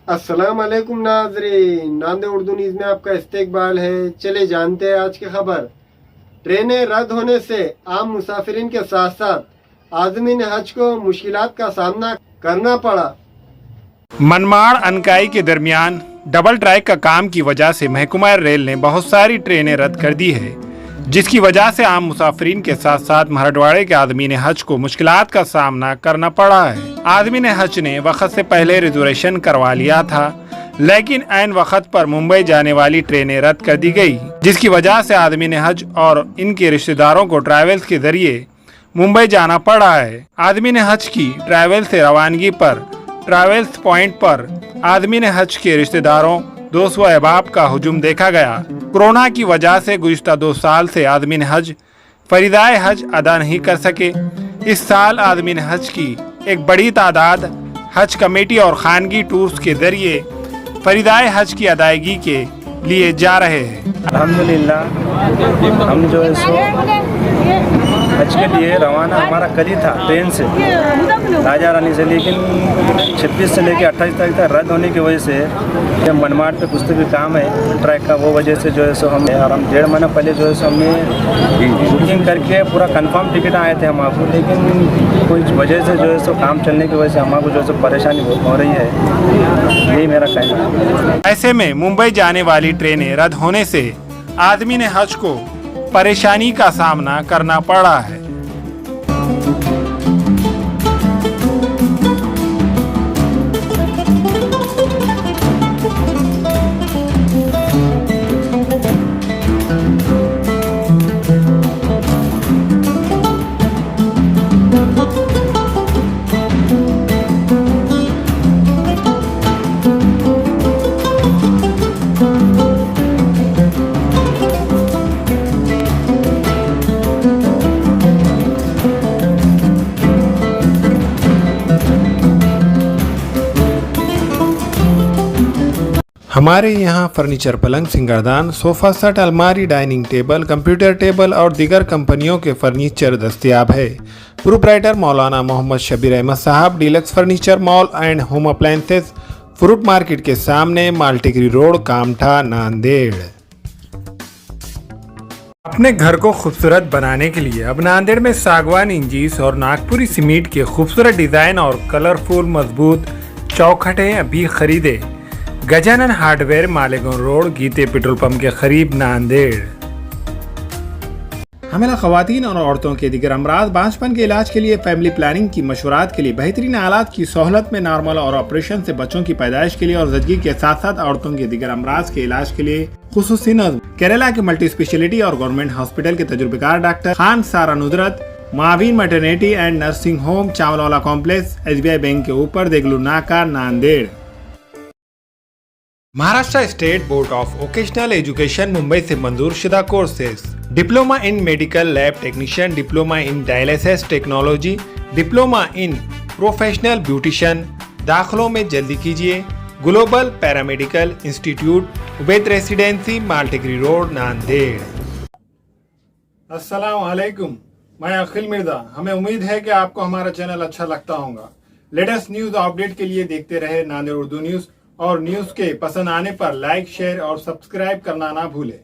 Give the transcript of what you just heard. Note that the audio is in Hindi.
अस्सलाम वालेकुम नाज़रीन, नांदे उर्दू न्यूज़ में आपका इस्तकबाल है। चले जानते हैं आज की खबर। ट्रेनें रद्द होने से आम मुसाफिरीन के साथ साथ आज़मीन हज को मुश्किलात का सामना करना पड़ा। मनमाड़ अनकाई के दरमियान डबल ट्रैक का काम की वजह से महकमा रेल ने बहुत सारी ट्रेनें रद्द कर दी है, जिसकी वजह से आम मुसाफिरीन के साथ साथ मराठवाड़े के आदमीन हज को मुश्किलात का सामना करना पड़ा है। आदमीन हज ने वक्त से पहले रिजर्वेशन करवा लिया था, लेकिन ऐन वक्त पर मुंबई जाने वाली ट्रेनें रद्द कर दी गई, जिसकी वजह से आदमीन हज और इनके रिश्तेदारों को ट्रैवल्स के जरिए मुंबई जाना पड़ा है। आदमीन हज की ट्रैवल से रवानगी पर ट्रैवल्स पॉइंट पर आदमीन हज के रिश्तेदारों, दोस्त व अहबाब का हुजूम देखा गया। कोरोना की वजह से गुज़िश्ता 2 साल से आदमीन हज फरीदाए हज अदा नहीं कर सके। इस साल आदमीन हज की एक बड़ी तादाद हज कमेटी और खानगी टूर्स के जरिए फरीदाए हज की अदायगी के लिए जा रहे हैं। अल्हम्दुलिल्लाह हम जो है सो हज के लिए रवाना हमारा कल ही था ट्रेन से राजा रानी से, लेकिन 26 से लेकर 28 तारीख तक रद्द होने की वजह से जब मनमाड़ पे कुछ भी काम है ट्रैक का, वो वजह से जो है सो हम 1.5 महीना पहले जो है सो हमने बुकिंग करके पूरा कंफर्म टिकट आए थे हमारे, लेकिन कुछ वजह से जो है सो काम चलने की वजह से हमारे जो है सो परेशानी बहुत हो रही है। यही मेरा कहना है। ऐसे में मुंबई जाने वाली ट्रेनें रद्द होने से आदमीन हज को परेशानी का सामना करना पड़ा है। हमारे यहाँ फर्नीचर, पलंग, सिंगारदान, सोफ़ा सेट, अलमारी, डाइनिंग टेबल, कंप्यूटर टेबल और दीगर कंपनियों के फर्नीचर दस्तयाब है। प्रोप्राइटर मौलाना मोहम्मद शबीर अहमद साहब, deluxe furniture mall and home appliances, fruit market के सामने, माल्टीगिरी रोड, कामठा, नांदेड़। अपने घर को खूबसूरत बनाने के लिए अब नांदेड़ में सागवान इंजीस और नागपुरी सीमेंट के खूबसूरत डिज़ाइन और कलरफुल मजबूत चौखटें अभी खरीदे। गजानन हार्डवेयर, मालेगांव रोड, गीते पेट्रोल पंप के करीब, नांदेड़। हमें खवातीन और औरतों के दिगर अमराज, बांझपन के इलाज के लिए, फैमिली प्लानिंग की मशवरात के लिए, बेहतरीन आलात की सहूलत में, नॉर्मल और ऑपरेशन से बच्चों की पैदाइश के लिए और जच्गी के साथ साथ औरतों के दिगर अमराज के इलाज के लिए खुसूसी नज़्म केरला के मल्टी स्पेशलिटी और गवर्नमेंट हॉस्पिटल के तजुर्बेकार doctor Khan Sara Nusrat, Mavin maternity and nursing home, Chawalwala complex, SBI bank के ऊपर, Deglur Naka, Nanded. Maharashtra state board of vocational education Mumbai से मंजूर शुदा courses: diploma in medical lab technician, diploma in dialysis technology, diploma in professional beautician. दाखिलों में जल्दी कीजिए। Global paramedical institute, Ubaid residency, Maltigiri road, Nanded. अस्सलाम वालेकुम, मैं अखिल मिर्जा। हमें उम्मीद है कि आपको हमारा चैनल अच्छा लगता होगा। लेटेस्ट न्यूज अपडेट के लिए देखते रहे नांदेड़ उर्दू न्यूज, और न्यूज के पसंद आने पर लाइक, शेयर और सब्सक्राइब करना ना भूलें।